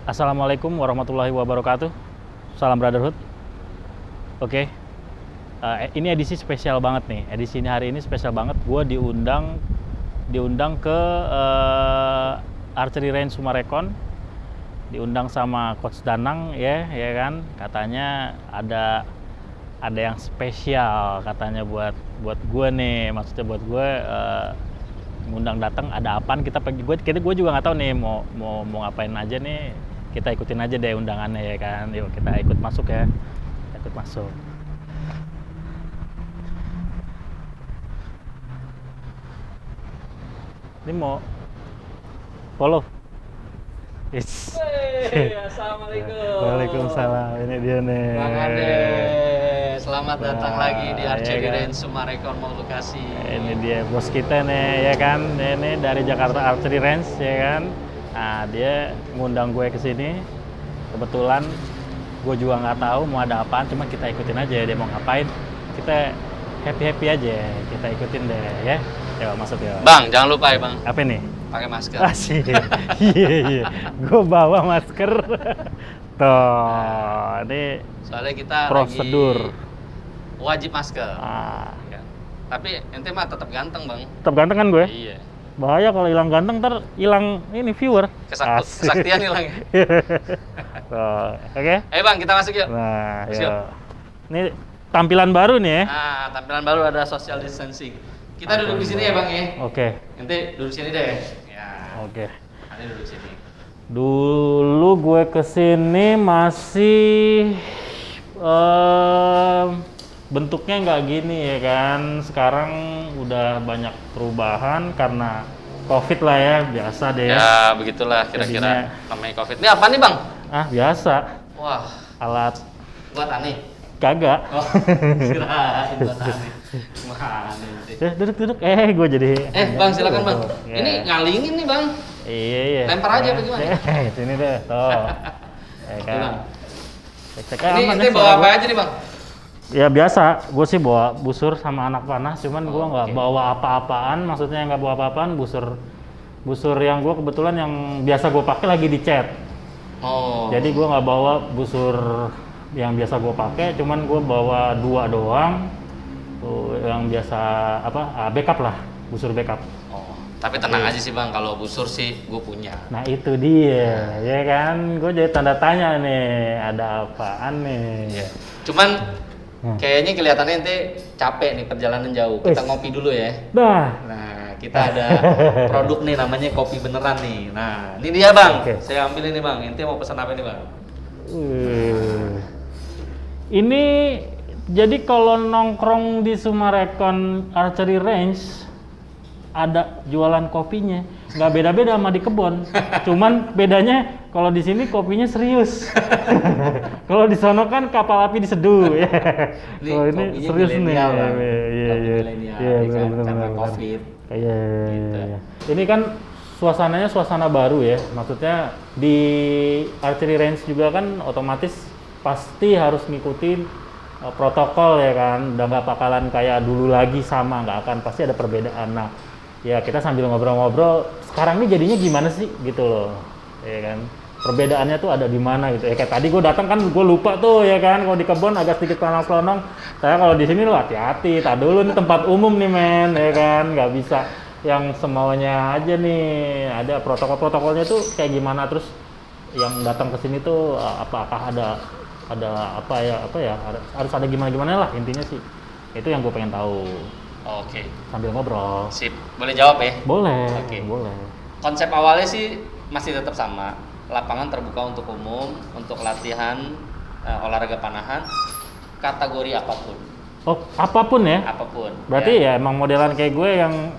Assalamualaikum warahmatullahi wabarakatuh. Salam brotherhood. Oke. Ini edisi spesial banget nih. Edisi ini hari ini spesial banget. Gue diundang ke Archery Range Sumarekon. Diundang sama Coach Danang ya kan. Katanya ada yang spesial katanya buat gue nih. Maksudnya buat gue ngundang datang ada apaan, kita juga nggak tahu nih mau ngapain aja nih. Kita ikutin aja deh undangannya ya kan. Yuk kita ikut masuk ya. Kita ikut masuk. Ini mau follow. Yes. Hey, assalamualaikum. Waalaikumsalam. Ini dia nih. Bang Ade, selamat datang lagi di Archery ya kan? Range Sumarekon mau Bekasi. Ini dia bos kita nih ya kan. Ini dari Jakarta Archery Range ya kan. Nah, dia ngundang gue ke sini. Kebetulan gue juga nggak tahu mau ada apaan, cuma kita ikutin aja dia mau ngapain. Kita happy aja, kita ikutin deh ya. Yuk masuk ya. Bang, jangan lupa ya bang. Apa nih? Pakai masker. Asik. Iya. Gue bawa masker. Tuh, ini Soalnya kita prosedur. lagi wajib masker. Ya. Tapi ente mah tetap ganteng bang. Tetap ganteng kan gue? Iya. Bahaya kalau hilang ganteng, ntar hilang ini viewer. Kesaktian hilang. Oke. Ayo bang, kita masuk yuk. Nah, Masuk yuk. yuk. Ini tampilan baru nih ya. Nah, tampilan baru ada social distancing. Kita duduk di sini ya bang ya. Oke. Ente duduk sini deh. Ya. Oke. Ane duduk sini. Dulu gue kesini masih bentuknya nggak gini ya kan. Sekarang udah banyak perubahan karena COVID lah ya, biasa deh. Ya begitulah kira-kira namanya COVID. Ini apa nih bang? Ah biasa. Wah, Alat buat Ani. kagak. Oh, kirain buat Ani. Mana nanti? Duduk. Gue jadi. Bang silakan bang. Ya. Ini ngalingin nih bang. Iya. Lempar aja apa gimana? Sini deh. Tuh. Ya Oke, kan. Bang. Cek Ini aman ente ya, bawa suara apa gua. aja nih bang? Ya biasa, gue sih bawa busur sama anak panah, cuman gue nggak oke. bawa apa-apaan, maksudnya nggak bawa apa-apaan, busur yang gue kebetulan yang biasa gue pakai lagi dicat. Oh. Jadi gue nggak bawa busur yang biasa gue pakai, cuman gue bawa 2 doang, tuh yang biasa backup lah, busur backup. Oh. Tapi tenang aja sih bang, kalau busur sih gue punya. Nah itu dia, ya kan, gue jadi tanda tanya nih, ada apaan nih? Iya. Cuman kayaknya kelihatannya ente capek nih perjalanan jauh. Kita Wis. ngopi dulu ya. Dah. Nah, kita ada produk nih namanya kopi beneran nih. Nah, ini dia bang. Oke. Saya ambil ini bang. Ente mau pesan apa nih bang? Ini jadi kalau nongkrong di Sumarekon Archery Range ada jualan kopinya, nggak beda-beda sama di kebon. Cuman bedanya kalau di sini kopinya serius. Kalau di sono kan kapal api diseduh. Ini Oh ini kopinya serius nih. milenial, Bang. Iya. Kopi milenial, Iya ya kan? benar. Karena COVID. Iya. Gitu. Ini kan suasananya suasana baru ya. Maksudnya di Archery Range juga kan otomatis pasti harus ngikutin protokol ya kan. Udah nggak bakalan kayak dulu lagi sama, nggak akan, pasti ada perbedaan. Nah, ya kita sambil ngobrol-ngobrol, sekarang ini jadinya gimana sih gitu loh. Ya kan. Perbedaannya tuh ada di mana gitu. Ya kayak tadi gue datang kan gue lupa tuh ya kan, kalau di kebun agak sedikit pelonong-pelonong. Saya kalau di sini lo hati-hati, tak dulu nih tempat umum nih men, ya kan, nggak bisa yang semaunya aja nih. Ada protokol-protokolnya tuh kayak gimana, terus yang datang ke sini tuh apakah ada apa ya harus ada gimana lah intinya sih. Itu yang gue pengen tahu. Oke. Sambil ngobrol. Sip. Boleh jawab ya? Boleh. Oke. Boleh. Konsep awalnya sih masih tetap sama. Lapangan terbuka untuk umum, untuk latihan olahraga panahan, kategori apapun. Oh, apapun ya? Apapun. Berarti ya emang modelan kayak gue yang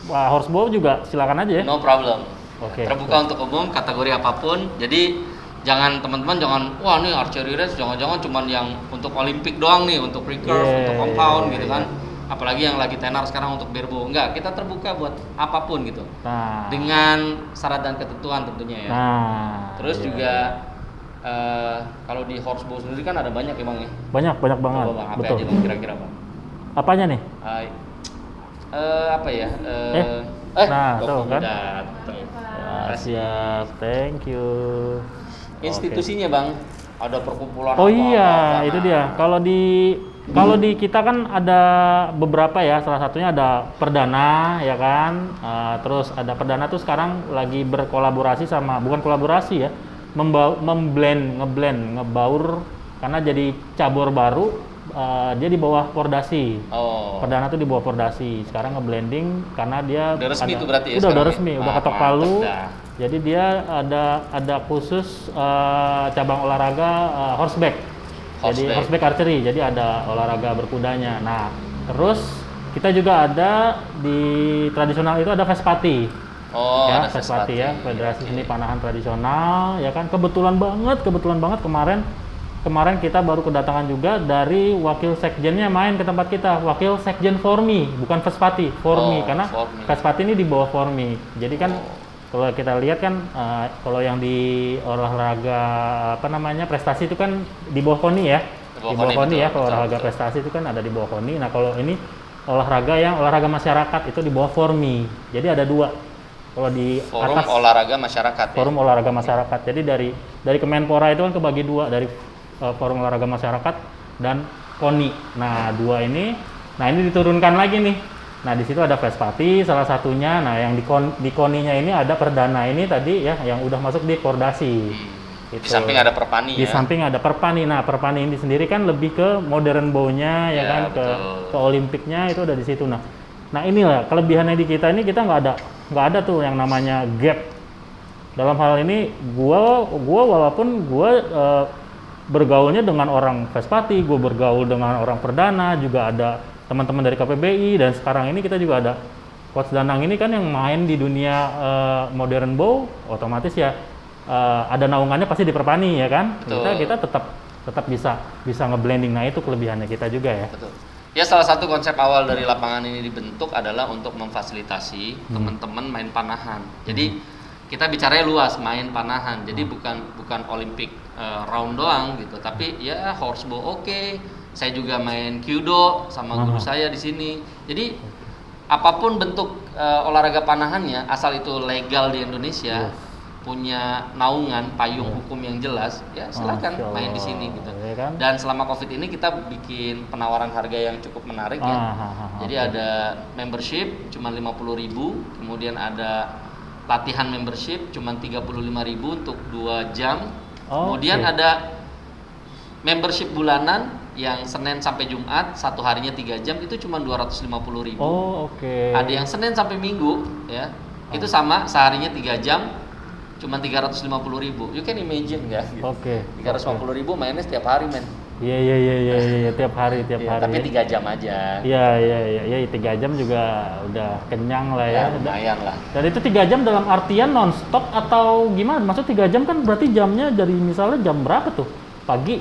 horsebow juga silakan aja ya? No problem. Oke. Terbuka untuk umum, kategori apapun. Jadi jangan teman-teman wah nih archery race jangan-jangan cuman yang untuk Olimpik doang nih, untuk recurve, untuk compound gitu kan. Apalagi yang lagi tenar sekarang untuk berbo. Enggak, kita terbuka buat apapun gitu. Nah. Dengan syarat dan ketentuan tentunya ya. Nah. Terus iya. juga kalau di horsebow sendiri kan ada banyak emang ya. Banyak banget. Coba bang, apa Betul. aja bang kira-kira bang? Apanya nih? Apa ya? Nah, kok tuh kan. dateng. Ya, siap, thank you. institusinya Bang. Ada perkumpulan Oh apa, iya, apa. itu dia. Kalau di kita kan ada beberapa ya, salah satunya ada Perdana ya kan. Terus ada Perdana tuh sekarang lagi berkolaborasi sama, bukan kolaborasi ya, ngebaur karena jadi cabur baru. Dia di bawah Pordasi. Oh. Perdana tuh di bawah Pordasi. Sekarang ngeblending karena dia Udah resmi tuh berarti ya udah sekarang resmi, ya? udah ketok Mantep palu. dah. Jadi dia ada khusus cabang olahraga horseback. Jadi horseback archery. Jadi ada olahraga berkudanya. Nah, terus kita juga ada di tradisional itu ada Vespati. Oh, Ya, ada Vespati ya, Federasi Oke. Seni Panahan Tradisional ya kan. Kebetulan banget kemarin kita baru kedatangan juga dari wakil sekjennya main ke tempat kita. Wakil sekjen Formi, bukan Vespati, Formi, Oh, karena Formi. Vespati ini di bawah Formi. Jadi kan kalau kita lihat kan kalau yang di olahraga apa namanya prestasi itu kan di bawah KONI ya. Di bawah Di bawah KONI, KONI ya, betul, kalau betul, olahraga betul. prestasi itu kan ada di bawah KONI. Nah, kalau ini olahraga masyarakat itu di bawah Formi. Jadi ada dua. Kalau di Forum atas olahraga masyarakat. Forum Olahraga Masyarakat. Jadi dari Kemenpora itu kan kebagi dua, dari Forum Olahraga Masyarakat dan KONI. Nah, dua ini, nah ini diturunkan lagi nih. Nah, di situ ada Vespati salah satunya. Nah, yang di KONI-nya ini ada Perdana ini tadi ya, yang udah masuk di Pordasi. Di samping ada Perpani Di ya. samping ada Perpani. Nah, Perpani ini sendiri kan lebih ke modern bow-nya ya Ya, kan, betul. ke Olimpiknya itu ada di situ. Nah inilah kelebihannya di kita ini, kita nggak ada tuh yang namanya gap. Dalam hal ini gua walaupun gua bergaulnya dengan orang Vespati, gue bergaul dengan orang Perdana, juga ada teman-teman dari KPBI, dan sekarang ini kita juga ada Coach Danang ini kan yang main di dunia modern bow, otomatis ya ada naungannya pasti di Perpani ya kan. Betul. Kita tetap bisa ngeblending. Nah, itu kelebihannya kita juga ya. Betul. Ya, salah satu konsep awal dari lapangan ini dibentuk adalah untuk memfasilitasi teman-teman main panahan. Jadi kita bicaranya luas, main panahan. Jadi bukan Olimpik round doang gitu, tapi ya horsebow oke. Saya juga main kyudo sama guru saya di sini. Jadi apapun bentuk olahraga panahannya, asal itu legal di Indonesia, punya naungan payung hukum yang jelas, ya silakan Masya main di Allah, sini gitu. ya kan? Dan selama Covid ini kita bikin penawaran harga yang cukup menarik ya. Jadi ada membership cuma 50.000, kemudian ada latihan membership cuma 35.000 untuk 2 jam. Kemudian ada membership bulanan yang Senin sampai Jumat, satu harinya 3 jam, itu cuma 250.000. Oh, oke. Ada yang Senin sampai Minggu ya, itu sama, seharinya 3 jam cuma 350.000. You can imagine nggak? Gitu. Oke. 350.000 mainnya setiap hari, men. Iya, tiap hari. Ya, tapi 3 jam aja. Iya, 3 jam juga udah kenyang lah ya. Ya, lumayan lah. Dan itu 3 jam dalam artian non-stop atau gimana? Maksud 3 jam kan berarti jamnya dari misalnya jam berapa tuh? Pagi?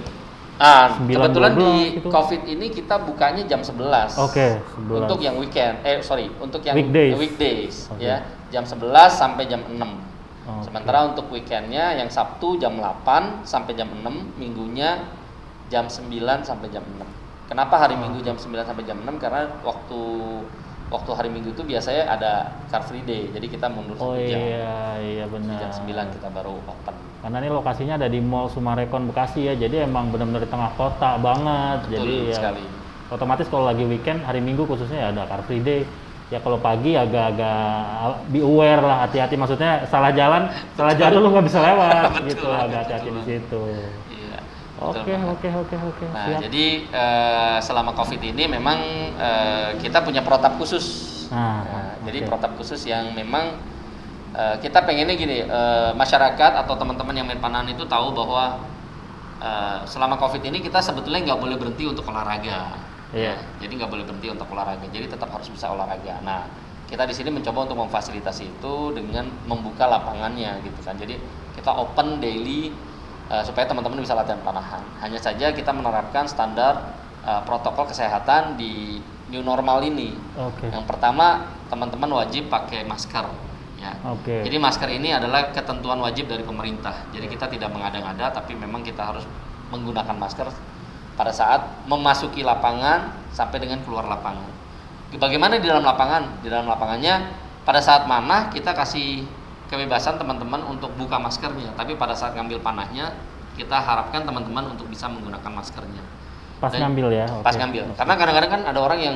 9, Kebetulan 12 di gitu. Covid ini kita bukanya jam 11. Oke, 11. Untuk yang weekend, untuk yang Weekdays. Oke. ya, jam 11 sampai jam 6. Oke. Sementara untuk weekendnya yang Sabtu jam 8 sampai jam 6, Minggunya jam 9 sampai jam 6. Kenapa hari Minggu jam 9 sampai jam 6? Karena waktu hari Minggu itu biasanya ada Car Free Day. Jadi kita mundur 1 jam. Iya benar. Jam 9 kita baru open. Karena ini lokasinya ada di Mall Sumarekon Bekasi ya. Jadi emang benar-benar di tengah kota banget. Betul Jadi ya sekali. otomatis kalau lagi weekend, hari Minggu khususnya ya ada Car Free Day. Ya kalau pagi agak-agak be aware lah, hati-hati, maksudnya salah jalur lu nggak bisa lewat gitu, agak hati-hati di situ. Iya. Oke. Nah, Siap. jadi selama Covid ini memang kita punya protap khusus. Jadi protap khusus yang memang kita pengennya gini, masyarakat atau teman-teman yang main panahan itu tahu bahwa selama Covid ini kita sebetulnya nggak boleh berhenti untuk olahraga. Iya. Jadi nggak boleh berhenti untuk olahraga. Jadi tetap harus bisa olahraga. Nah, kita di sini mencoba untuk memfasilitasi itu dengan membuka lapangannya gitu kan. Jadi kita open daily supaya teman-teman bisa latihan panahan. Hanya saja kita menerapkan standar protokol kesehatan di new normal ini. Oke. Yang pertama, teman-teman wajib pakai masker. Ya. Oke. Jadi masker ini adalah ketentuan wajib dari pemerintah. Jadi kita tidak mengada-ngada, tapi memang kita harus menggunakan masker pada saat memasuki lapangan sampai dengan keluar lapangan. Bagaimana di dalam lapangan? Di dalam lapangannya pada saat mana kita kasih kebebasan teman-teman untuk buka maskernya, tapi pada saat ngambil panahnya kita harapkan teman-teman untuk bisa menggunakan maskernya. Pas ngambil ya. Pas ngambil. Karena kadang-kadang kan ada orang yang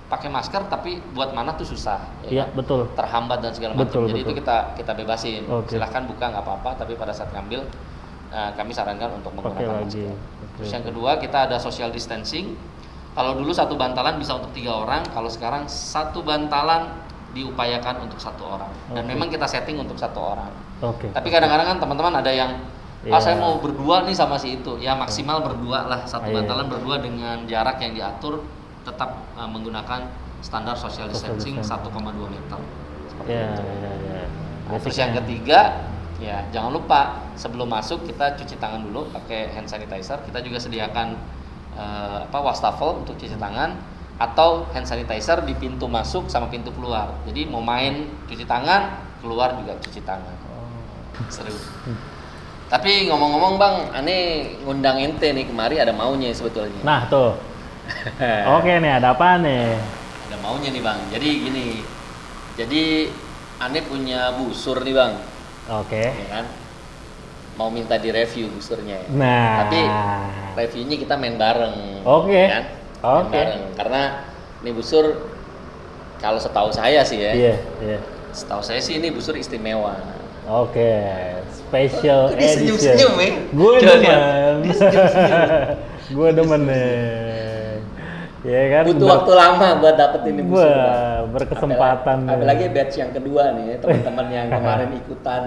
pakai masker tapi buat mana tuh susah. Iya, betul. Terhambat dan segala macam. Jadi betul. itu kita bebasin. Silahkan buka nggak apa-apa, tapi pada saat ngambil kami sarankan untuk menggunakan masker. Terus yang kedua kita ada social distancing. Kalau dulu satu bantalan bisa untuk 3 orang, kalau sekarang satu bantalan diupayakan untuk 1 orang. Dan memang kita setting untuk 1 orang. Tapi kadang-kadang kan teman-teman ada yang saya mau berdua nih sama si itu. Ya maksimal berdua lah, satu bantalan berdua dengan jarak yang diatur tetap menggunakan standar social distancing 1,2 meter. Seperti itu. Terus yang ketiga, ya jangan lupa sebelum masuk kita cuci tangan dulu pakai hand sanitizer. Kita juga sediakan wastafel untuk cuci tangan atau hand sanitizer di pintu masuk sama pintu keluar. Jadi mau main cuci tangan, keluar juga cuci tangan. Seru. Tapi ngomong-ngomong Bang, aneh ngundang ente nih kemari ada maunya sebetulnya. Nah tuh. Oke nih, ada apa nih? Ada maunya nih Bang. Jadi gini. Jadi aneh punya busur nih Bang. Ya kan? Mau minta direview busurnya. Nah. Tapi reviewnya kita main bareng. Ya kan? Main bareng. Karena ini busur kalau setahu saya sih ya. Iya. Setahu saya sih ini busur istimewa. Special edition. Senyum-senyum ya. Gue demen nih. Ya kan. Butuh waktu lama buat dapetin ini busur. Berkesempatan. Apalagi batch yang kedua nih, teman-teman yang kemarin ikutan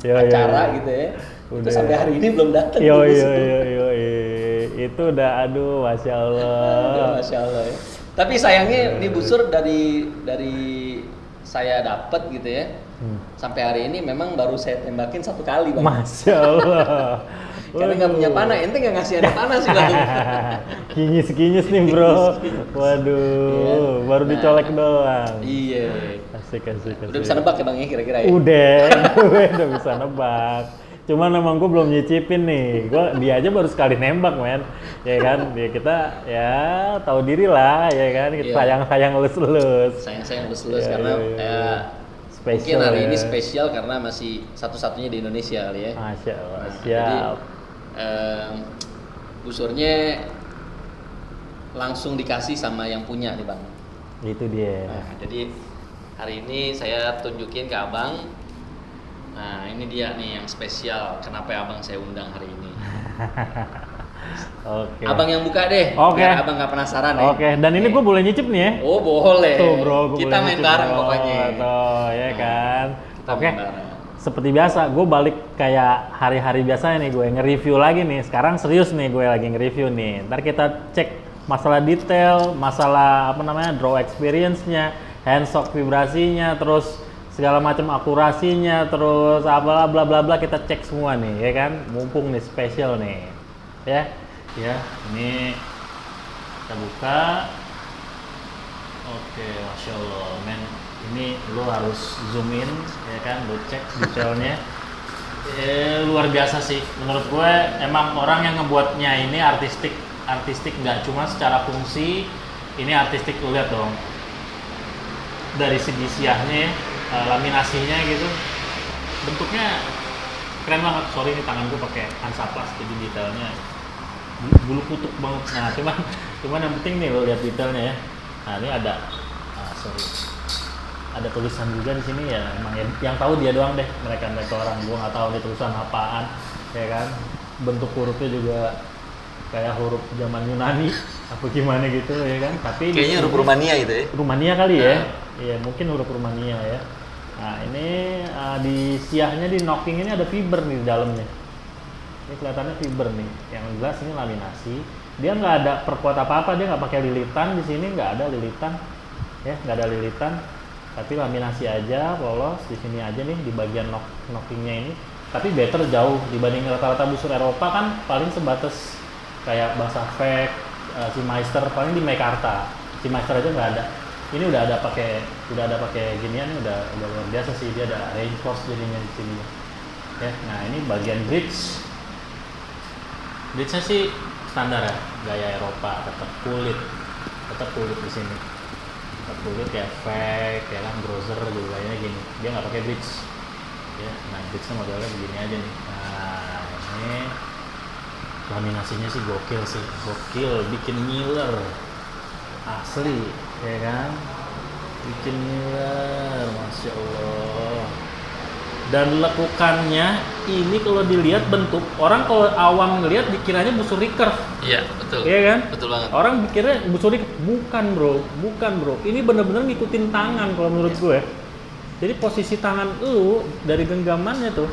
acara gitu ya. Itu sampai hari ini belum datang. Itu udah Masya Allah. Masya Allah ya. Tapi sayangnya ini busur dari saya dapat gitu ya. Sampai hari ini memang baru saya tembakin 1 kali Bang. Masya Allah. Karena nggak punya panah, ente nggak ngasih ada panah sih Bang. Kinyis nih bro. Waduh, baru dicolek doang. Iya. Asik. Udah bisa nebak ya Bang ya kira-kira ya? Udah bisa nebak. Cuman emang gue belum nyicipin nih. Dia aja baru sekali nembak men. Ya kan, kita ya tahu diri lah ya kan. Kita sayang elus-elus. Sayang elus-elus karena mungkin hari ini spesial karena masih satu-satunya di Indonesia kali ya. Masya Allah. Siap. Jadi, busurnya langsung dikasih sama yang punya nih Bang. Itu dia. Jadi hari ini saya tunjukin ke Abang. Nah ini dia nih yang spesial. Kenapa Abang saya undang hari ini? Abang yang buka deh. Biar Abang nggak penasaran ya. Dan ini gue boleh nyicip nih ya? Oh boleh. Tuh bro, kita main bareng pokoknya. Ya kan. Main bareng. Seperti biasa, gue balik kayak hari-hari biasanya nih gue nge-review lagi nih. Sekarang serius nih gue lagi nge-review nih. Ntar kita cek masalah detail, masalah draw experience-nya, handshock vibrasinya, terus segala macam akurasinya, terus bla bla bla kita cek semua nih, ya kan? Mumpung nih spesial nih, ya. Ini kita buka. Oke, Masya Allah, men. Ini lo harus zoom in, ya kan? Lo cek detailnya. Luar biasa sih, menurut gue. Emang orang yang ngebuatnya ini artistik nggak cuma secara fungsi, ini artistik. Lo lihat dong, dari segi siahnya, laminasinya gitu, bentuknya keren banget. Sorry ini tangan gue pakai Hansaplast, jadi detailnya bulu kutuk banget. Nah cuman yang penting nih lo lihat detailnya ya. Nah ini ada ada tulisan juga di sini ya. Emang yang tahu dia doang deh, mereka orang. Gue nggak tahu nih tulisan apaan, ya kan. Bentuk hurufnya juga kayak huruf zaman Yunani apa gimana gitu ya kan. Tapi kayaknya huruf Rumania itu ya. Rumania kali ya. Iya mungkin huruf Rumania ya. Nah ini di siahnya, di knocking ini ada fiber nih di dalamnya. Ini kelihatannya fiber nih. Yang jelas ini laminasi. Dia nggak ada perkuat apa-apa, dia nggak pakai lilitan di sini, nggak ada lilitan, ya nggak ada lilitan. Tapi laminasi aja, polos di sini aja nih di bagian knockingnya ini. Tapi better jauh dibanding rata-rata busur Eropa kan paling sebatas kayak Basafec, Seameister, paling di Mekarta. Seameister aja nggak ada. Ini udah ada pakai ginian, udah luar biasa sih. Dia ada reinforce jadinya di sini. Ya, nah ini bagian bridge. Bridge-nya sih standar ya, gaya Eropa, tetap kulit di sini. Kulit ya fake, ya kan browser juga kayaknya gini. Dia nggak pakai bridge. Ya, nah bridge-nya modelnya begini aja nih. Nah, ini laminasinya sih gokil, bikin ngiler. Asli, ya kan? Bikin ngiler, Masya Allah. Dan lekukannya ini kalau dilihat bentuk, orang kalau awam ngelihat dikiranya busur recurve. Iya, betul. Iya kan? Betul banget. Orang pikirnya busur recurve. Bukan bro. Ini bener-bener ngikutin tangan kalau menurut gue. Jadi posisi tangan lu dari genggamannya tuh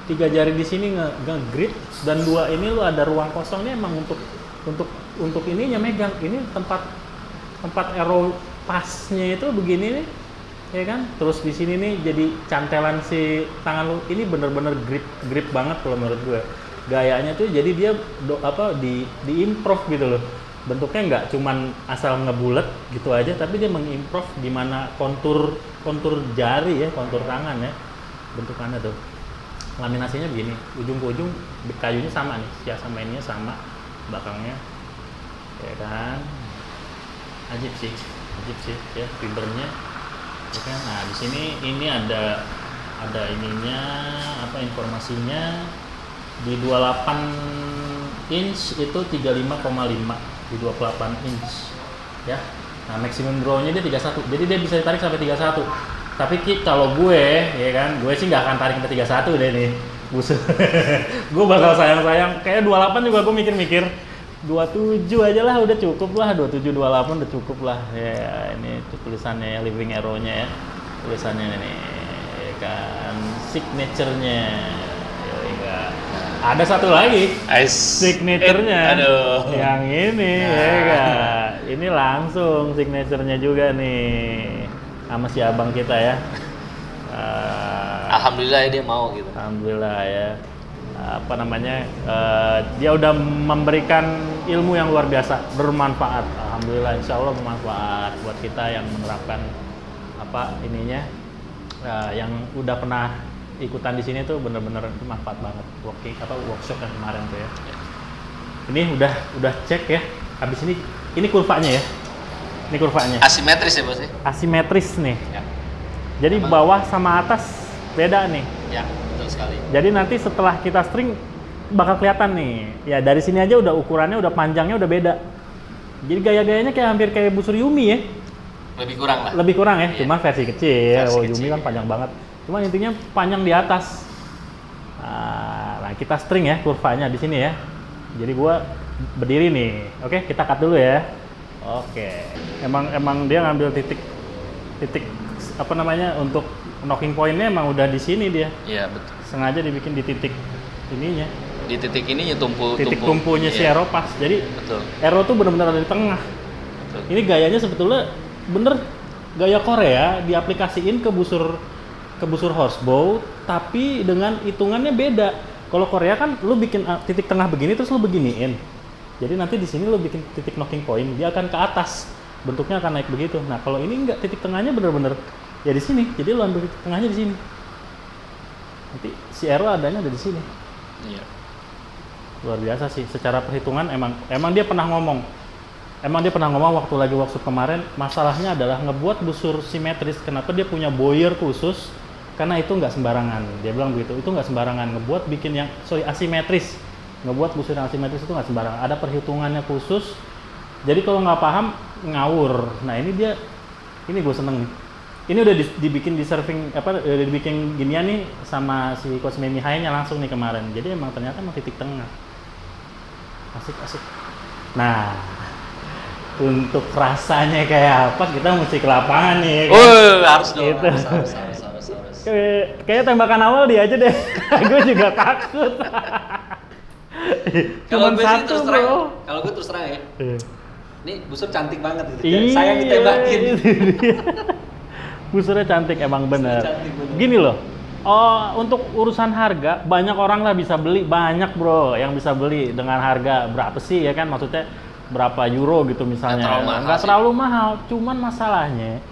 3 jari di sini nge-grip dan 2 ini lu ada ruang kosong, ini emang untuk ininya megang. Ini tempat arrow pasnya itu begini nih, ya kan? Terus di sini nih jadi cantelan si tangan lu, ini bener-bener grip banget kalau menurut gue. Gayanya tuh jadi dia di improve gitu loh. Bentuknya nggak cuman asal ngebulet gitu aja, tapi dia mengimprove gimana kontur jari ya, kontur tangan ya, bentukannya tuh. Laminasinya begini, ujung ke ujung kayunya sama nih, sia sama ininya sama, belakangnya, ya kan? Ajib sih ya, fibernya. Oke, nah di sini ini ada ininya, apa informasinya, di 28 inch itu 35,5, di 28 inch ya. Nah maximum draw-nya dia 31, jadi dia bisa ditarik sampai 31. Tapi kalau gue, ya kan, gue sih nggak akan tarik sampai 31 deh nih busur. Gue bakal sayang, kayak 28 juga gue mikir 27 aja lah, udah cukup lah, 27 28 udah cukup lah ya. Ini tulisannya living arrow-nya ya, tulisannya ini ya kan, signature-nya ya. Ada satu lagi signature-nya, yang ini ya kan, ini langsung signature-nya juga nih sama si abang kita ya. Alhamdulillah dia mau gitu. Alhamdulillah ya. Apa namanya, dia udah memberikan ilmu yang luar biasa, bermanfaat. Alhamdulillah, insya Allah bermanfaat buat kita yang menerapkan apa ininya, yang udah pernah ikutan di sini tuh bener-bener bermanfaat banget. Workshop yang kemarin tuh ya. Ini udah cek ya. Habis ini kurvanya ya. Ini kurvanya. Asimetris ya bos ya? Asimetris nih. Ya. Jadi bawah sama atas beda nih. Ya, betul sekali. Jadi nanti setelah kita string bakal kelihatan nih. Ya dari sini aja udah ukurannya, udah panjangnya udah beda. Jadi gaya-gayanya kayak hampir kayak busur Yumi ya. Lebih kurang lah. Lebih kurang ya, Iya. cuma versi kecil. Versi Yumi kecil, kan panjang banget. Cuma intinya panjang di atas. Nah, kita string ya kurvanya di sini ya. Jadi gua berdiri nih. Oke, kita cut dulu ya. Oke. Emang dia ngambil titik apa namanya untuk knocking point-nya emang udah di sini dia. Iya, betul. Sengaja dibikin di titik ininya. Di titik ini Titik tumpunya si arrow pas. Jadi betul. arrow tuh benar-benar ada di tengah. Betul. Ini gayanya sebetulnya bener gaya Korea diaplikasiin ke busur horsebow, tapi dengan hitungannya beda. Kalau Korea kan lu bikin titik tengah begini terus lu beginiin. Jadi nanti di sini lu bikin titik knocking point, dia akan ke atas. Bentuknya akan naik begitu. Nah, kalau ini enggak, titik tengahnya bener-bener ya di sini. Jadi lu ambil titik tengahnya di sini. Nanti si arrow adanya ada di sini. Iya. Luar biasa sih, secara perhitungan emang dia pernah ngomong waktu lagi workshop kemarin, masalahnya adalah ngebuat busur simetris. Kenapa dia punya boyer khusus, karena itu nggak sembarangan, dia bilang begitu, itu nggak sembarangan ngebuat bikin asimetris, ngebuat busur yang asimetris itu nggak sembarangan, ada perhitungannya khusus. Jadi kalau nggak paham ngawur. Nah ini gue seneng nih, ini udah dibikin di surfing udah dibikin ginian nih sama si Coach Memi Hai-nya langsung nih kemarin. Jadi emang ternyata emang titik tengah. Asik. Nah, untuk rasanya kayak apa kita mesti ke lapangan nih. Harus dong. Gitu. Harus. Kayak tembakan awal dia aja deh. Gue juga takut. Kalau Cuman gue sih satu terus terang, bro. kalau gue terus terang ya, ini busur cantik banget gitu. Iya, Sayang ditembakin. Busurnya cantik emang bener. Cantik bener. Gini loh. Oh, untuk urusan harga banyak orang lah bisa beli, banyak bro yang bisa beli dengan harga berapa sih ya kan, maksudnya berapa euro gitu misalnya. Nggak terlalu mahal, cuman masalahnya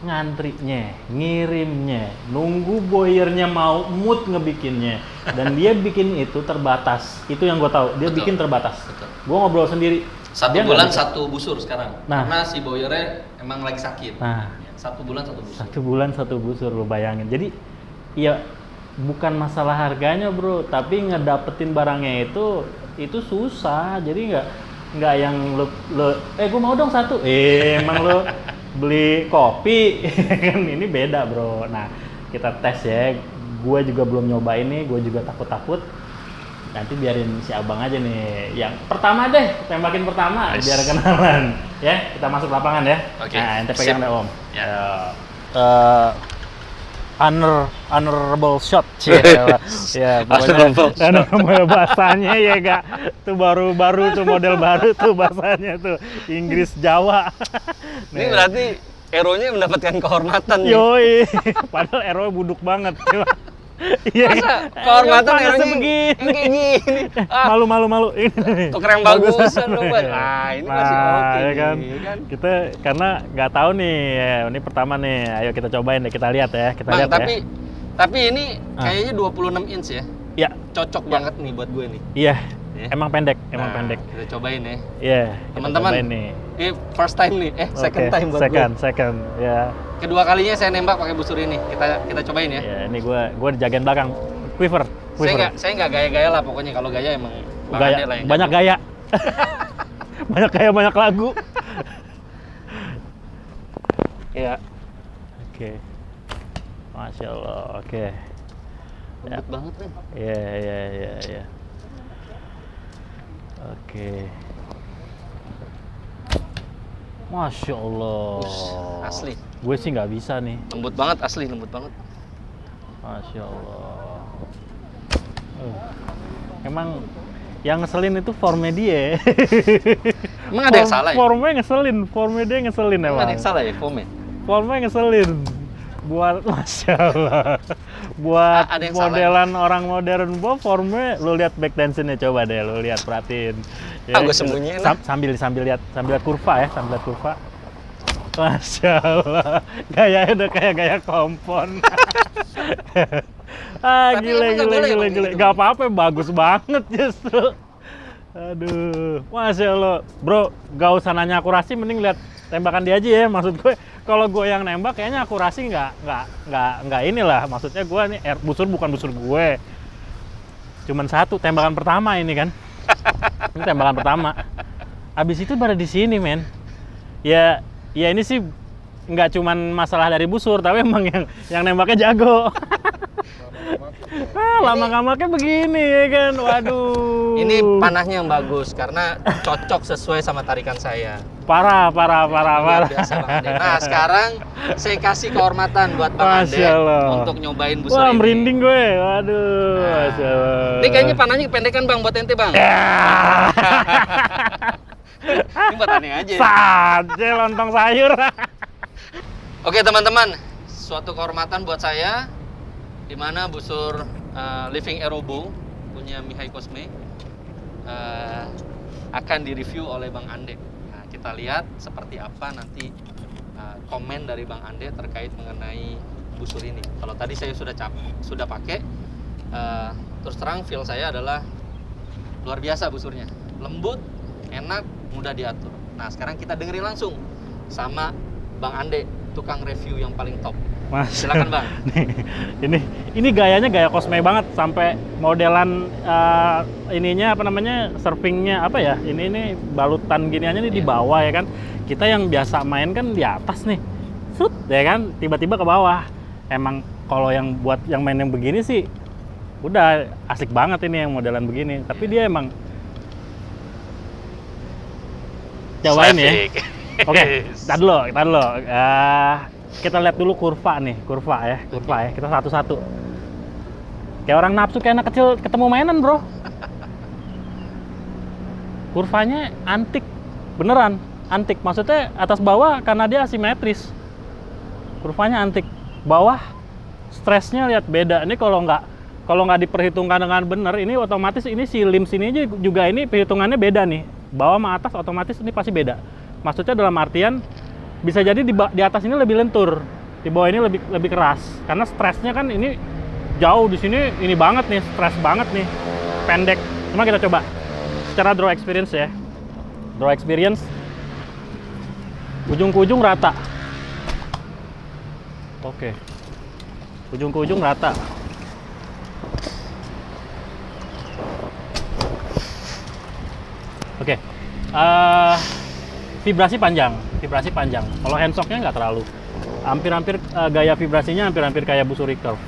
ngantrinya, ngirimnya, nunggu boyernya mau mood ngebikinnya, dan dia bikin itu terbatas. Itu yang gue tahu, dia bikin terbatas. Gue ngobrol sendiri. Satu dia bulan satu busur sekarang. Nah. Karena si boyernya emang lagi sakit. Nah, 1 bulan 1 busur. 1 bulan 1 busur, lo bayangin. Jadi ya bukan masalah harganya bro, tapi ngedapetin barangnya itu susah. Jadi nggak yang lo gue mau dong satu, emang lo beli kopi kan, ini beda bro. Nah kita tes ya, gue juga belum nyoba ini, gue juga takut nanti biarin si abang aja nih yang pertama deh, tembakin pertama biar kenalan ya. Kita masuk lapangan ya. Oke. Nah ente pegang deh om Ya. honorable shot ya pokoknya honorable bahasanya ya gak tuh baru tuh model baru tuh bahasanya tuh Inggris Jawa. Ini berarti hero-nya mendapatkan kehormatan nih. Yoi padahal hero buduk banget. Iya, Masa kehormatan hero-nya begini. yang kayak gini. Malu ini. Tuker yang bagusan loh, Bang. Nah, ini masih oke ya nih, kan? kan. Kita karena nggak tahu nih, ini pertama nih. Ayo kita cobain deh, kita lihat ya. Kita Bang, lihat tapi ini kayaknya 26 inch ya. ya. Cocok banget nih buat gue nih. Iya. Ya. Emang pendek, Nah, pendek. Kita cobain ya. Iya. kita Teman-teman, cobain nih. ini first time nih. Second Oke, time buat second, ya. gue. Kedua kalinya saya nembak pakai busur ini. Kita cobain ya. Ya, ini gue dijagain belakang. Quiver. Saya nggak gaya-gaya lah pokoknya. Kalau gaya emang Bang Gaya, Ade lah yang banyak jago. gaya. banyak gaya, banyak lagu. Iya. Oke. Masya Allah, oke. Lembut banget nih. Iya. Oke. Masya Allah. Asli. Gue sih nggak bisa nih. Lembut banget, asli lembut banget. Masya Allah. Emang yang ngeselin itu formnya dia. Emang ada yang salah ya? Formnya dia ngeselin Emang emang. ada yang salah ya, foamnya? Formnya ngeselin. Buat Masya Allah. Buat Ada yang modelan orang modern, formnya lu lihat back tensionnya coba deh, lu lihat perhatiin. Gue sembunyiin lah. Sambil lihat kurva ya, sambil lihat kurva. Masya Allah, gayanya udah kayak gaya kompon. Tapi Gile. emang nggak boleh emang gitu, Gak apa-apa, bagus banget justru. Aduh, Masya Allah. Bro, gak usah nanya akurasi, mending lihat tembakan dia aja ya. Maksud gue, kalau gue yang nembak kayaknya akurasi nggak inilah. Maksudnya gue nih, busur bukan busur gue. Cuman satu, tembakan pertama ini kan. Ini tembakan pertama. Abis itu baru di sini, men. Ya ini sih nggak cuman masalah dari busur, tapi emang yang nembaknya jago. Lama-lamamaknya begini ya kan, waduh. Ini panahnya yang bagus karena cocok sesuai sama tarikan saya. Parah. Luar biasa Bang Ade. Nah sekarang saya kasih kehormatan buat Bang Ade Masya Allah. untuk nyobain busur Wah, ini. merinding gue, waduh. Nah, Masya Allah. ini kayaknya panahnya kependekan Bang buat ente Bang. Ya. Ini buat aneh aja. Saja lontong sayur. Oke teman-teman, suatu kehormatan buat saya di mana busur Living Aerobow punya Mihai Cosme akan direview oleh Bang Ande. Nah, kita lihat seperti apa nanti komen dari Bang Ande terkait mengenai busur ini. Kalau tadi saya sudah pakai, terus terang feel saya adalah luar biasa busurnya, lembut, enak, mudah diatur. Nah sekarang kita dengerin langsung sama Bang Ande, tukang review yang paling top. Mas, Silakan Bang. ini gayanya gaya Cosme banget, sampai modelan ininya apa namanya, surfingnya apa ya, ini balutan giniannya nih di bawah ya kan. Kita yang biasa main kan di atas nih, shoot ya kan, tiba-tiba ke bawah. Emang kalau yang buat yang main yang begini sih udah asik banget ini yang modelan begini, tapi dia emang cobain ya. Oke, kita dulu. Kita lihat dulu kurva ya. Kita satu-satu. Kayak orang nafsu, kayak anak kecil ketemu mainan, bro. Kurvanya antik, beneran antik. Maksudnya atas bawah karena dia asimetris. Kurvanya antik. Bawah stresnya lihat beda. Ini kalau nggak diperhitungkan dengan benar, ini otomatis ini si limbs ini juga ini perhitungannya beda nih. Bawah sama atas otomatis ini pasti beda. Maksudnya dalam artian bisa jadi di atas ini lebih lentur, di bawah ini lebih keras. Karena stresnya kan ini jauh, di sini ini banget nih, stres banget nih, pendek. Cuma kita coba secara draw experience ya. Draw experience ujung ke ujung rata. Oke. Ujung ke ujung rata. Vibrasi panjang. Kalau handshocknya nggak terlalu. Hampir-hampir gaya vibrasinya hampir-hampir kayak busur recurve.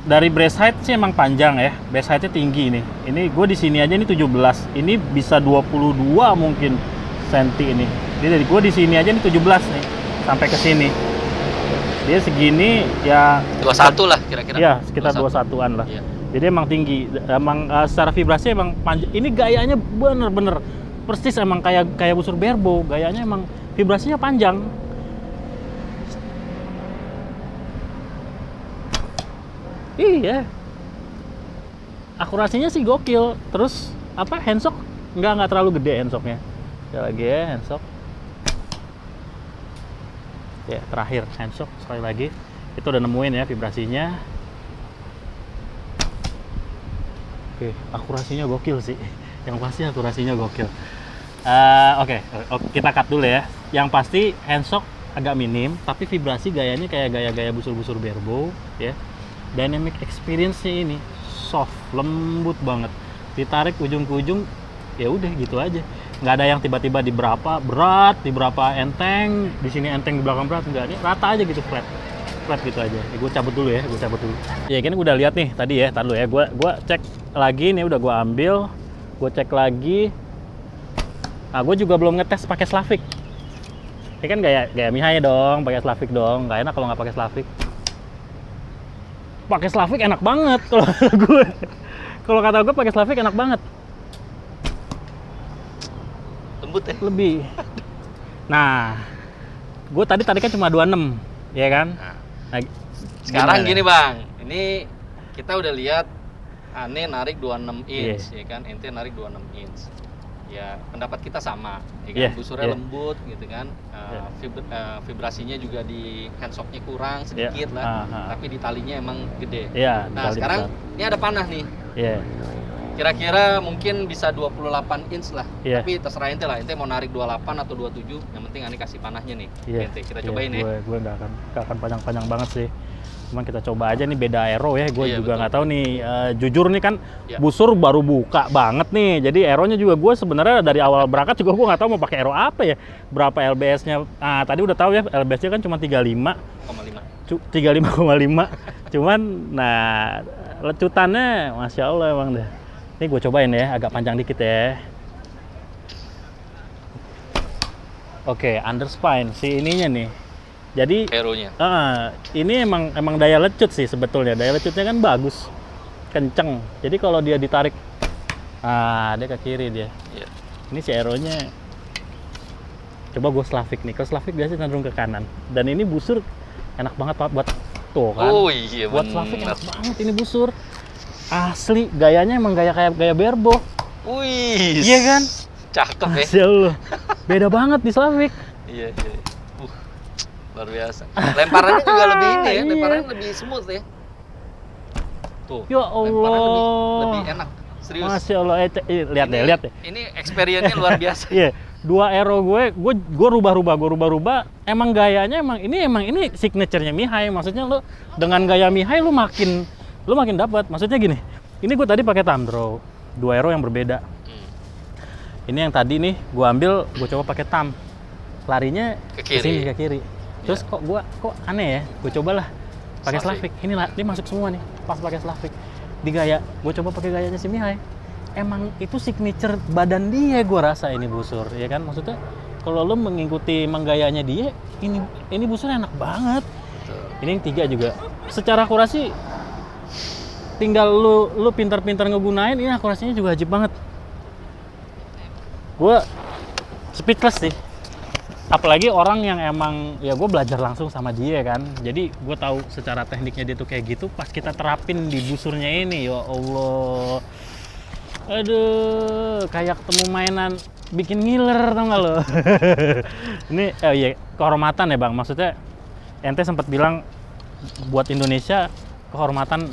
Dari brace height sih emang panjang ya. Brace height-nya tinggi nih. Ini gue di sini aja ini 17. Ini bisa 22 mungkin senti ini. Jadi dari gue di sini aja ini 17 nih sampai ke sini. Dia segini ya 21 lah kira-kira. Iya, sekitar 21-an lah. Iya. Jadi emang tinggi. Emang secara vibrasi emang panjang. Ini gayanya bener-bener persis emang kayak busur Brembo. Gayanya emang vibrasinya panjang. Iya. Akurasinya sih gokil. Terus apa handshock nggak terlalu gede handshocknya. Sekali lagi ya handshock. Ya terakhir handshock sekali lagi. Itu udah nemuin ya vibrasinya. Oke, akurasinya gokil sih. Yang pasti akurasinya gokil. Oke, kita cut dulu ya. Yang pasti handshock agak minim, tapi vibrasi gayanya kayak gaya-gaya busur-busur Brembo ya. Dynamic experience-nya ini soft, lembut banget. Ditarik ujung ke ujung, ya udah gitu aja. Nggak ada yang tiba-tiba di berapa berat, di berapa enteng, di sini enteng di belakang berat, enggak. Ini rata aja gitu, flat gitu aja. Gue cabut dulu ya, Ya kan udah lihat nih tadi ya, tar dulu ya. Gue cek lagi nih, udah gue ambil, gue cek lagi. Nah, gue juga belum ngetes pakai Slavik. Ini kan gaya Mihai dong, pakai Slavik dong. Nggak enak kalau nggak pakai Slavik. Pakai Slavik enak banget kalau gue. Kalau kata gue pakai Slavik enak banget. Lembut ya? Lebih. Nah, gue tadi kan cuma 26, ya kan? Nah, sekarang gimana? gini Bang, ini kita udah lihat Ane narik 26 inch, ya kan? Ente narik 26 inch. Ya, pendapat kita sama, ya kan? Busurnya lembut gitu kan. Vibrasinya juga di handshocknya kurang sedikit lah, tapi di talinya emang gede. Nah, sekarang ini ada panah nih. Kira-kira mungkin bisa 28 inch lah. Tapi terserah ente lah, ente mau narik 28 atau 27, yang penting Ane kasih panahnya nih. Ente kita cobain ya. Gue nggak akan panjang-panjang banget sih. Cuman kita coba aja nih beda aero ya. Gue juga nggak tahu nih. Jujur nih kan busur baru buka banget nih. Jadi aeronya juga gue sebenarnya dari awal berangkat juga gue nggak tahu mau pakai aero apa ya. Berapa LBS-nya? Ah tadi udah tahu ya LBS-nya kan cuma 35,5. Cuman nah lecutannya masya Allah emang deh. Ini gue cobain ya, agak panjang dikit ya. Oke, underspine si ininya nih. Jadi aeronya. Ini emang daya lecut sih sebetulnya. Daya lecutnya kan bagus, kenceng. Jadi kalau dia ditarik, dia ke kiri dia. Ini si aeronya. Coba gue Slavik nih. Kalau Slavik biasanya cenderung ke kanan. Dan ini busur enak banget Pak buat tuh kan. Oh iya buat Slavik enak banget ini busur. Asli, gayanya emang gaya Brembo. Wih. Iya kan? Cakep ya. Masya Allah. Beda banget di Slavik. Iya. Luar biasa. Lemparannya juga lebih ini ya, lemparannya lebih smooth ya. Tuh. Ya Allah. Lemparannya lebih enak. Serius. Masya Allah. Lihat deh. Ini experience-nya luar biasa. Iya. Dua aero gue rubah. Emang gayanya ini signature-nya Mihai. Maksudnya lo dengan gaya Mihai lu makin dapat. Maksudnya gini, ini gue tadi pakai thumb draw, dua aero yang berbeda. Ini yang tadi nih, gue ambil, gue coba pakai thumb, larinya ke kiri. Terus kok aneh ya, gue cobalah pakai Slavik. Ini masuk semua nih, pas pakai Slavik. Di gaya, gue coba pakai gayanya si Mihai. Emang itu signature badan dia, gue rasa ini busur, ya kan? Maksudnya kalau lo mengikuti gayanya dia, ini busur enak banget. Ini yang 3 juga. Secara akurasi tinggal lu pintar-pintar ngegunain, ini akurasinya juga ajib banget. Gue speechless sih. Apalagi orang yang emang ya gue belajar langsung sama dia kan. Jadi gue tahu secara tekniknya dia tuh kayak gitu. Pas kita terapin di busurnya ini, ya Allah. Aduh, kayak ketemu mainan bikin ngiler, tau gak lo? Ini kehormatan ya Bang. Maksudnya ente sempat bilang buat Indonesia kehormatan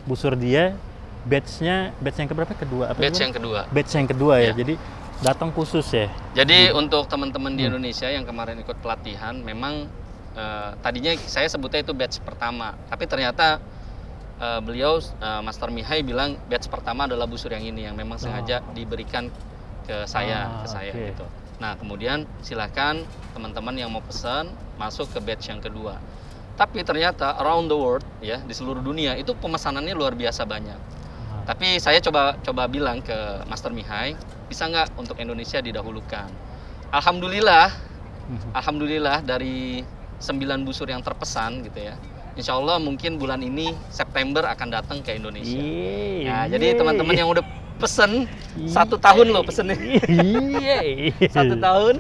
busur dia, batch yang keberapa? Batch yang kedua ya. Jadi datang khusus ya. Jadi untuk teman-teman di Indonesia yang kemarin ikut pelatihan, memang tadinya saya sebutnya itu batch pertama, tapi ternyata beliau Master Mihai bilang batch pertama adalah busur yang ini yang memang sengaja diberikan ke saya Oke. gitu. Nah kemudian silakan teman-teman yang mau pesan masuk ke batch yang kedua. Tapi ternyata around the world ya, di seluruh dunia itu pemesanannya luar biasa banyak. Tapi saya coba bilang ke Master Mihai, bisa nggak untuk Indonesia didahulukan? Alhamdulillah dari 9 busur yang terpesan gitu ya. Insya Allah mungkin bulan ini September akan datang ke Indonesia. Nah, jadi teman-teman yang udah pesen 1 tahun loh pesennya. 1 tahun.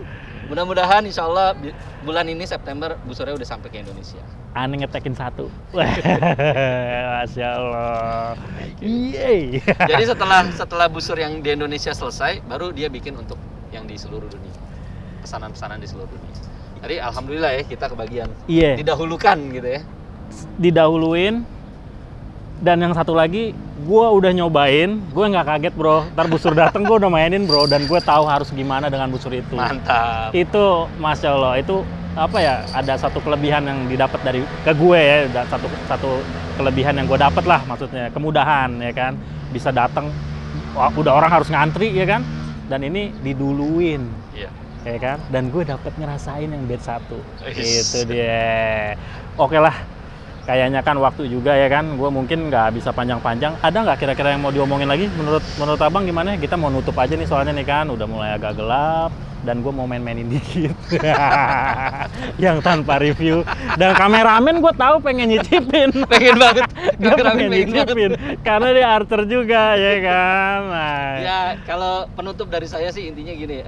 Mudah-mudahan Insya Allah bulan ini September busurnya udah sampai ke Indonesia. Aneh ngetekin 1. Masya Allah. Yeay. Jadi setelah busur yang di Indonesia selesai, baru dia bikin untuk yang di seluruh dunia. Pesanan-pesanan di seluruh dunia. Jadi alhamdulillah ya kita kebagian. Iya. Didahulukan gitu ya. Didahuluin. Dan yang satu lagi, gue udah nyobain, gue nggak kaget bro. Ntar busur dateng gue udah mainin bro, dan gue tahu harus gimana dengan busur itu. Mantap. Itu masya Allah, itu apa ya? Ada satu kelebihan yang didapat dari ke gue ya, satu kelebihan yang gue dapat lah, maksudnya kemudahan ya kan, bisa datang, udah orang harus ngantri ya kan, dan ini diduluin. Iya. Ya kan, dan gue dapat ngerasain yang batch 1. Yes. Itu dia. Oke lah, kayaknya kan waktu juga ya kan, gue mungkin nggak bisa panjang-panjang. Ada nggak kira-kira yang mau diomongin lagi? Menurut abang gimana? Kita mau nutup aja nih soalnya nih kan, udah mulai agak gelap dan gue mau main-mainin dikit. Yang tanpa review. Dan kameramen gue tahu pengen nyicipin. Pengen banget. Dia pengen nyicipin karena dia archer juga ya kan. Nah. Ya kalau penutup dari saya sih intinya gini.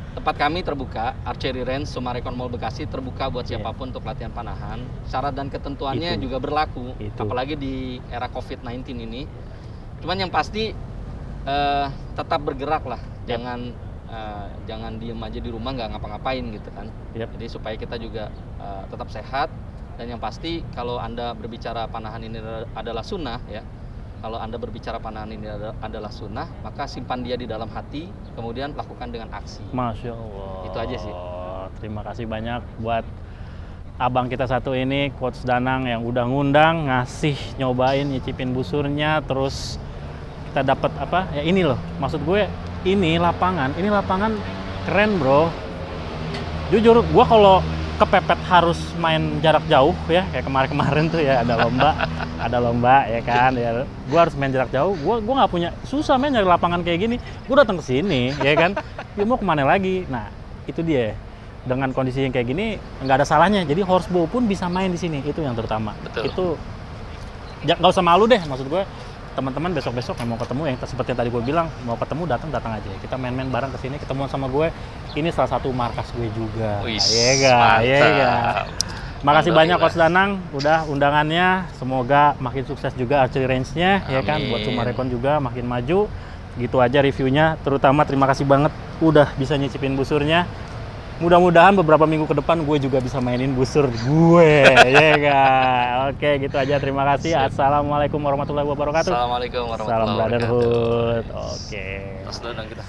Tempat kami terbuka, Archery Range Sumarekon Mall Bekasi terbuka buat siapapun untuk latihan panahan. Syarat dan ketentuannya Itu. juga berlaku, Itu. apalagi di era COVID-19 ini. Cuman yang pasti tetap bergerak lah, jangan diem aja di rumah nggak ngapa-ngapain gitu kan. Yep. Jadi supaya kita juga tetap sehat, dan yang pasti kalau Anda berbicara panahan ini adalah sunnah ya. Kalau Anda berbicara panahan ini adalah sunnah, maka simpan dia di dalam hati, kemudian lakukan dengan aksi. Masya Allah. Itu aja sih. Terima kasih banyak buat abang kita satu ini, Coach Danang yang udah ngundang, ngasih, nyobain, nyicipin busurnya, terus kita dapat apa? Ya ini loh, maksud gue ini lapangan keren bro. Jujur, gue kalau kepepet harus main jarak jauh ya, kayak kemarin tuh ya ada lomba ya kan, ya gue harus main jarak jauh, gue nggak punya, susah main nyari lapangan kayak gini, gue datang ke sini ya kan, dia mau kemana lagi. Nah itu dia, dengan kondisi yang kayak gini nggak ada salahnya, jadi horsebow pun bisa main di sini, itu yang terutama. Betul. Itu nggak usah malu deh, maksud gue teman-teman besok yang mau ketemu, yang seperti yang tadi gue bilang, mau ketemu datang aja, kita main-main bareng ke sini, ketemuan sama gue. Ini salah satu markas gue juga. Iya. Makasih banyak Coach Danang udah undangannya, semoga makin sukses juga archery range-nya ya kan, buat Sumarekon juga makin maju. Gitu aja reviewnya, terutama terima kasih banget udah bisa nyicipin busurnya. Mudah-mudahan beberapa minggu ke depan gue juga bisa mainin busur gue, ya kan? Oke, gitu aja. Terima kasih. Assalamualaikum warahmatullahi wabarakatuh. Assalamualaikum Salam warahmatullahi wabarakatuh. brotherhood. Oke. Terus dulu dong kita.